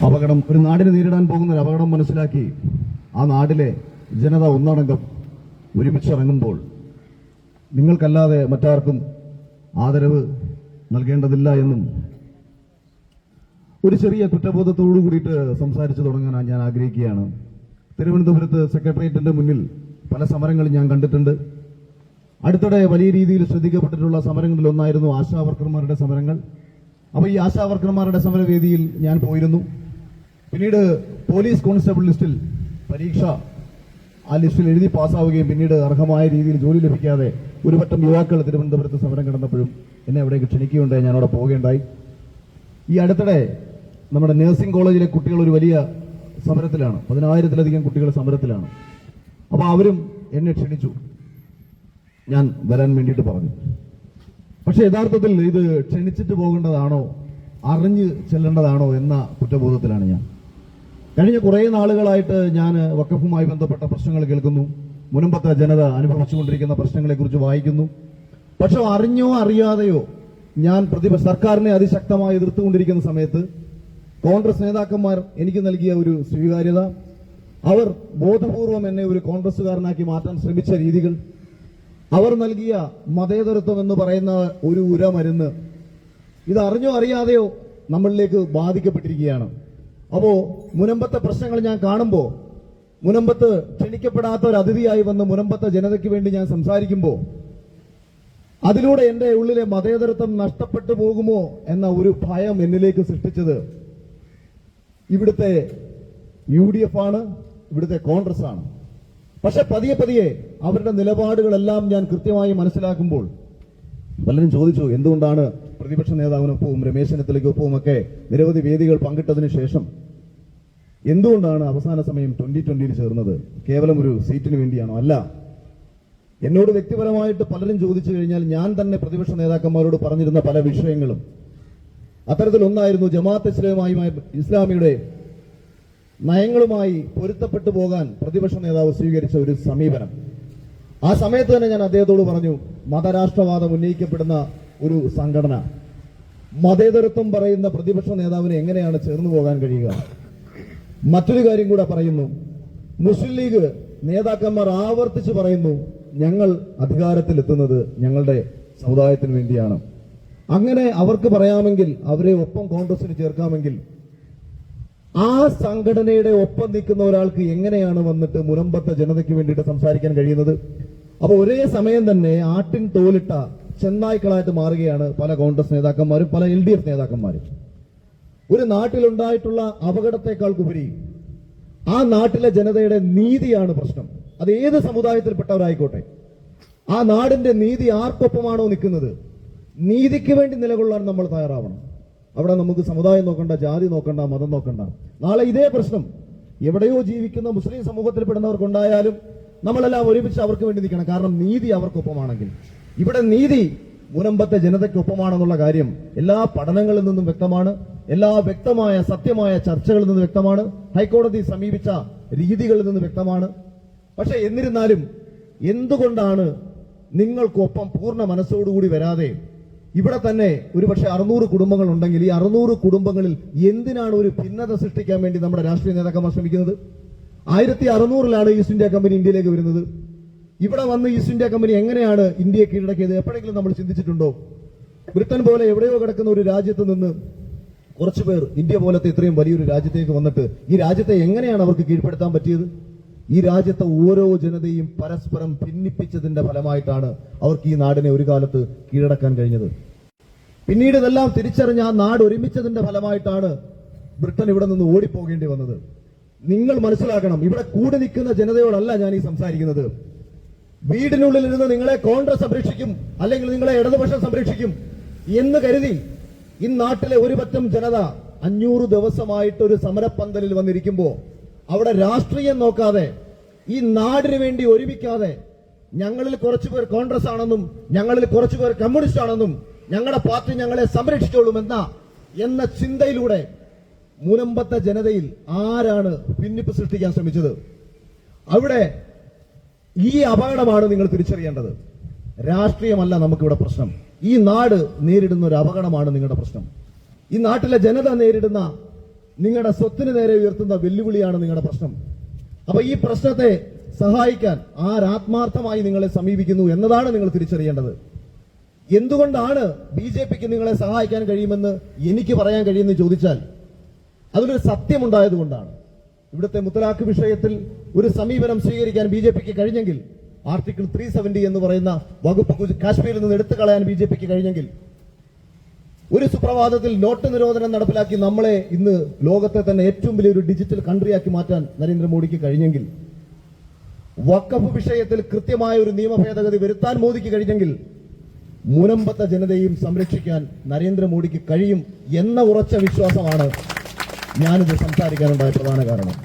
അപകടം, ഒരു നാടിന് നേരിടാൻ പോകുന്ന ഒരു അപകടം മനസ്സിലാക്കി ആ നാടിലെ ജനത ഒന്നടങ്കം ഒരുമിച്ചിറങ്ങുമ്പോൾ നിങ്ങൾക്കല്ലാതെ മറ്റാർക്കും ആദരവ് നൽകേണ്ടതില്ല എന്നും ഒരു ചെറിയ കുറ്റബോധത്തോടു കൂടിയിട്ട് സംസാരിച്ചു തുടങ്ങാൻ ഞാൻ ആഗ്രഹിക്കുകയാണ്. തിരുവനന്തപുരത്ത് സെക്രട്ടേറിയറ്റിന്റെ മുന്നിൽ പല സമരങ്ങളും ഞാൻ കണ്ടിട്ടുണ്ട്. അടുത്തിടെ വലിയ രീതിയിൽ ശ്രദ്ധിക്കപ്പെട്ടിട്ടുള്ള സമരങ്ങളിൽ ഒന്നായിരുന്നു ആശാവർക്കർമാരുടെ സമരങ്ങൾ. അപ്പോൾ ഈ ആശാവർക്കർമാരുടെ സമരവേദിയിൽ ഞാൻ പോയിരുന്നു. പിന്നീട് പോലീസ് കോൺസ്റ്റബിൾ ലിസ്റ്റിൽ പരീക്ഷ ആ ലിസ്റ്റിൽ എഴുതി പാസ്സാവുകയും പിന്നീട് അർഹമായ രീതിയിൽ ജോലി ലഭിക്കാതെ ഒരു പറ്റം യുവാക്കൾ തിരുവനന്തപുരത്ത് സമരം കിടന്നപ്പോഴും എന്നെ അവിടേക്ക് ക്ഷണിക്കുകയുണ്ടായി. ഞാൻ അവിടെ പോവുകയുണ്ടായി. ഈ അടുത്തിടെ നമ്മുടെ നഴ്സിംഗ് കോളേജിലെ കുട്ടികൾ ഒരു വലിയ സമരത്തിലാണ്. 10,000-ലധികം കുട്ടികൾ സമരത്തിലാണ്. അപ്പോൾ അവരും എന്നെ ക്ഷണിച്ചു. ഞാൻ വരാൻ വേണ്ടിയിട്ട് പറഞ്ഞു. പക്ഷെ യഥാർത്ഥത്തിൽ ഇത് ക്ഷണിച്ചിട്ട് പോകേണ്ടതാണോ, അറിഞ്ഞ് ചെല്ലേണ്ടതാണോ എന്ന കുറ്റബോധത്തിലാണ് ഞാൻ. കഴിഞ്ഞ കുറേ നാളുകളായിട്ട് ഞാൻ വഖഫുമായി ബന്ധപ്പെട്ട പ്രശ്നങ്ങൾ കേൾക്കുന്നു. മുനമ്പത്തെ ജനത അനുഭവിച്ചുകൊണ്ടിരിക്കുന്ന പ്രശ്നങ്ങളെക്കുറിച്ച് വായിക്കുന്നു. പക്ഷെ അറിഞ്ഞോ അറിയാതെയോ ഞാൻ സർക്കാരിനെ അതിശക്തമായി എതിർത്തുകൊണ്ടിരിക്കുന്ന സമയത്ത് കോൺഗ്രസ് നേതാക്കന്മാർ എനിക്ക് നൽകിയ ഒരു സ്വീകാര്യത, അവർ ബോധപൂർവം എന്നെ ഒരു കോൺഗ്രസുകാരനാക്കി മാറ്റാൻ ശ്രമിച്ച രീതികൾ, അവർ നൽകിയ മതേതരത്വം എന്ന് പറയുന്ന ഒരു ഉരമരുന്ന്, ഇത് അറിഞ്ഞോ അറിയാതെയോ നമ്മളിലേക്ക് ബാധിക്കപ്പെട്ടിരിക്കുകയാണ്. അപ്പോ മുനമ്പത്തെ പ്രശ്നങ്ങൾ ഞാൻ കാണുമ്പോൾ, മുനമ്പത്ത് ക്ഷണിക്കപ്പെടാത്ത ഒരു അതിഥിയായി വന്ന് മുനമ്പത്തെ ജനതയ്ക്ക് വേണ്ടി ഞാൻ സംസാരിക്കുമ്പോൾ അതിലൂടെ എന്റെ ഉള്ളിലെ മതേതരത്വം നഷ്ടപ്പെട്ടു പോകുമോ എന്ന ഒരു ഭയം എന്നിലേക്ക് സൃഷ്ടിച്ചത് ഇവിടുത്തെ UDF ആണ്, ഇവിടുത്തെ കോൺഗ്രസ് ആണ്. പക്ഷെ പതിയെ പതിയെ അവരുടെ നിലപാടുകളെല്ലാം ഞാൻ കൃത്യമായി മനസ്സിലാക്കുമ്പോൾ പലരും ചോദിച്ചു, എന്തുകൊണ്ടാണ് പ്രതിപക്ഷ നേതാവിനൊപ്പവും രമേശ് ചെന്നിത്തലയ്ക്കൊപ്പവും ഒക്കെ നിരവധി വേദികൾ പങ്കിട്ടതിന് ശേഷം എന്തുകൊണ്ടാണ് അവസാന സമയം 2020 ചേർന്നത്? കേവലം ഒരു സീറ്റിന് വേണ്ടിയാണോ? അല്ല. എന്നോട് വ്യക്തിപരമായിട്ട് പലരും ചോദിച്ചു കഴിഞ്ഞാൽ ഞാൻ തന്നെ പ്രതിപക്ഷ നേതാക്കന്മാരോട് പറഞ്ഞിരുന്ന പല വിഷയങ്ങളും അത്തരത്തിലൊന്നായിരുന്നു ജമാഅത്ത് ഇസ്ലാമിയുടെ നയങ്ങളുമായി പൊരുത്തപ്പെട്ടു പോകാൻ പ്രതിപക്ഷ നേതാവ് സ്വീകരിച്ച ഒരു സമീപനം. ആ സമയത്ത് തന്നെ ഞാൻ അദ്ദേഹത്തോട് പറഞ്ഞു, മതരാഷ്ട്രവാദം ഉന്നയിക്കപ്പെടുന്ന ഒരു സംഘടന, മതേതരത്വം പറയുന്ന പ്രതിപക്ഷ നേതാവിന് എങ്ങനെയാണ് ചേർന്നു പോകാൻ കഴിയുക? മറ്റൊരു കാര്യം കൂടെ പറയുന്നു, മുസ്ലിം ലീഗ് നേതാക്കന്മാർ ആവർത്തിച്ച് പറയുന്നു, ഞങ്ങൾ അധികാരത്തിലെത്തുന്നത് ഞങ്ങളുടെ സമുദായത്തിന് വേണ്ടിയാണ്. അങ്ങനെ അവർക്ക് പറയാമെങ്കിൽ, അവരെ ഒപ്പം കോൺഗ്രസിന് ചേർക്കാമെങ്കിൽ, ആ സംഘടനയുടെ ഒപ്പം നിൽക്കുന്ന ഒരാൾക്ക് എങ്ങനെയാണ് വന്നിട്ട് മുനമ്പത്തെ ജനതയ്ക്ക് വേണ്ടിയിട്ട് സംസാരിക്കാൻ കഴിയുന്നത്? അപ്പൊ ഒരേ സമയം തന്നെ ആട്ടിൻ തോലിട്ട ചെന്നായ്ക്കളായിട്ട് മാറുകയാണ് പല കോൺഗ്രസ് നേതാക്കന്മാരും പല LDF നേതാക്കന്മാരും. ഒരു നാട്ടിലുണ്ടായിട്ടുള്ള അപകടത്തെക്കാൾക്കുപരി ആ നാട്ടിലെ ജനതയുടെ നീതിയാണ് പ്രശ്നം. അത് ഏത് സമുദായത്തിൽപ്പെട്ടവരായിക്കോട്ടെ, ആ നാടിന്റെ നീതി ആർക്കൊപ്പമാണോ നിൽക്കുന്നത്, നീതിക്ക് വേണ്ടി നിലകൊള്ളാൻ നമ്മൾ തയ്യാറാവണം. അവിടെ നമുക്ക് സമുദായം നോക്കണ്ട, ജാതി നോക്കണ്ട, മതം നോക്കണ്ട. നാളെ ഇതേ പ്രശ്നം എവിടെയോ ജീവിക്കുന്ന മുസ്ലിം സമൂഹത്തിൽപ്പെടുന്നവർക്കുണ്ടായാലും നമ്മളെല്ലാം ഒരുമിച്ച് അവർക്ക് വേണ്ടി നിൽക്കണം. കാരണം നീതി അവർക്കൊപ്പമാണെങ്കിൽ, ഇവിടെ നീതി മുനമ്പത്തെ ജനതയ്ക്കൊപ്പമാണെന്നുള്ള കാര്യം എല്ലാ പഠനങ്ങളിൽ നിന്നും വ്യക്തമാണ്, എല്ലാ വ്യക്തമായ സത്യമായ ചർച്ചകളിൽ നിന്നും വ്യക്തമാണ്, ഹൈക്കോടതി സമീപിച്ച രീതികളിൽ നിന്ന് വ്യക്തമാണ്. പക്ഷെ എന്നിരുന്നാലും എന്തുകൊണ്ടാണ് നിങ്ങൾക്കൊപ്പം പൂർണ്ണ മനസ്സോടുകൂടി വരാതെ ഇവിടെ തന്നെ ഒരുപക്ഷെ 600 കുടുംബങ്ങൾ ഉണ്ടെങ്കിൽ ഈ 600 കുടുംബങ്ങളിൽ എന്തിനാണ് ഒരു ഭിന്നത സൃഷ്ടിക്കാൻ വേണ്ടി നമ്മുടെ രാഷ്ട്രീയ നേതാക്കന്മാർ ശ്രമിക്കുന്നത്? 1600-ലാണ് ഈസ്റ്റ് ഇന്ത്യ കമ്പനി ഇന്ത്യയിലേക്ക് വരുന്നത്. ഇവിടെ വന്ന് ഈസ്റ്റ് ഇന്ത്യ കമ്പനി എങ്ങനെയാണ് ഇന്ത്യയെ കീഴടക്കിയത്? എപ്പോഴെങ്കിലും നമ്മൾ ചിന്തിച്ചിട്ടുണ്ടോ? ബ്രിട്ടൻ പോലെ എവിടെയോ കിടക്കുന്ന ഒരു രാജ്യത്ത് നിന്ന് കുറച്ചുപേർ ഇന്ത്യ പോലത്തെ ഇത്രയും വലിയൊരു രാജ്യത്തേക്ക് വന്നിട്ട് ഈ രാജ്യത്തെ എങ്ങനെയാണ് അവർക്ക് കീഴ്പ്പെടുത്താൻ പറ്റിയത്? ഈ രാജ്യത്തെ ഓരോ ജനതയും പരസ്പരം ഭിന്നിപ്പിച്ചതിന്റെ ഫലമായിട്ടാണ് അവർക്ക് ഈ നാടിനെ ഒരു കാലത്ത് കീഴടക്കാൻ കഴിഞ്ഞത്. പിന്നീട് ഇതെല്ലാം തിരിച്ചറിഞ്ഞ ആ നാട് ഒരുമിച്ചതിന്റെ ഫലമായിട്ടാണ് ബ്രിട്ടൻ ഇവിടെ നിന്ന് ഓടിപ്പോകേണ്ടി വന്നത്. നിങ്ങൾ മനസ്സിലാക്കണം, ഇവിടെ കൂടി നിൽക്കുന്ന ജനതയോടല്ല ഞാൻ ഈ സംസാരിക്കുന്നത്. വീടിനുള്ളിൽ ഇരുന്ന് നിങ്ങളെ കോൺഗ്രസ് സംരക്ഷിക്കും, അല്ലെങ്കിൽ നിങ്ങളെ ഇടതുപക്ഷം സംരക്ഷിക്കും എന്ന് കരുതി ഈ നാട്ടിലെ ഒരു പറ്റം ജനത 500 ദിവസമായിട്ട് ഒരു സമരപ്പന്തലിൽ വന്നിരിക്കുമ്പോ അവിടെ രാഷ്ട്രീയം നോക്കാതെ, ഈ നാടിന് വേണ്ടി ഒരുമിക്കാതെ, ഞങ്ങളിൽ കുറച്ചുപേർ കോൺഗ്രസ് ആണെന്നും ഞങ്ങളിൽ കുറച്ചുപേർ കമ്മ്യൂണിസ്റ്റ് ആണെന്നും ഞങ്ങളുടെ പാർട്ടി ഞങ്ങളെ സംരക്ഷിച്ചോളും എന്ന ചിന്തയിലൂടെ മുനമ്പത്തെ ജനതയിൽ ആരാണ് ഭിന്നിപ്പ് സൃഷ്ടിക്കാൻ ശ്രമിച്ചത്? അവിടെ ഈ അപകടമാണ് നിങ്ങൾ തിരിച്ചറിയേണ്ടത്. രാഷ്ട്രീയമല്ല നമുക്കിവിടെ പ്രശ്നം. ഈ നാട് നേരിടുന്ന ഒരു അപകടമാണ് നിങ്ങളുടെ പ്രശ്നം. ഈ നാട്ടിലെ ജനത നേരിടുന്ന നിങ്ങളുടെ സ്വത്തിന് നേരെ ഉയർത്തുന്ന വെല്ലുവിളിയാണ് നിങ്ങളുടെ പ്രശ്നം. അപ്പൊ ഈ പ്രശ്നത്തെ സഹായിക്കാൻ ആരാത്മാർത്ഥമായി നിങ്ങളെ സമീപിക്കുന്നു എന്നതാണ് നിങ്ങൾ തിരിച്ചറിയേണ്ടത്. എന്തുകൊണ്ടാണ് BJPക്ക് നിങ്ങളെ സഹായിക്കാൻ കഴിയുമെന്ന് എനിക്ക് പറയാൻ കഴിയുമെന്ന് ചോദിച്ചാൽ അതിലൊരു സത്യമുണ്ടായതുകൊണ്ടാണ്. ഇവിടുത്തെ മുത്തലാഖ് വിഷയത്തിൽ ഒരു സമീപനം സ്വീകരിക്കാൻ BJPക്ക് കഴിഞ്ഞെങ്കിൽ, ആർട്ടിക്കിൾ 370 എന്ന് പറയുന്ന വകുപ്പ് കാശ്മീരിൽ നിന്ന് എടുത്തു കളയാൻ BJPക്ക് കഴിഞ്ഞെങ്കിൽ, ഒരു സുപ്രഭാതത്തിൽ നോട്ട് നിരോധനം നടപ്പിലാക്കി നമ്മളെ ഇന്ന് ലോകത്തെ തന്നെ ഏറ്റവും വലിയൊരു ഡിജിറ്റൽ കൺട്രിയാക്കി മാറ്റാൻ നരേന്ദ്രമോദിക്ക് കഴിഞ്ഞെങ്കിൽ, വഖഫ് വിഷയത്തിൽ കൃത്യമായ ഒരു നിയമ ഭേദഗതി വരുത്താൻ മോദിക്ക് കഴിഞ്ഞെങ്കിൽ, മുനമ്പത്തെ ജനതയും സംരക്ഷിക്കാൻ നരേന്ദ്രമോദിക്ക് കഴിയും എന്ന ഉറച്ച വിശ്വാസമാണ് ഞാനിത് സംസാരിക്കാനുണ്ടായ പ്രധാന കാരണം.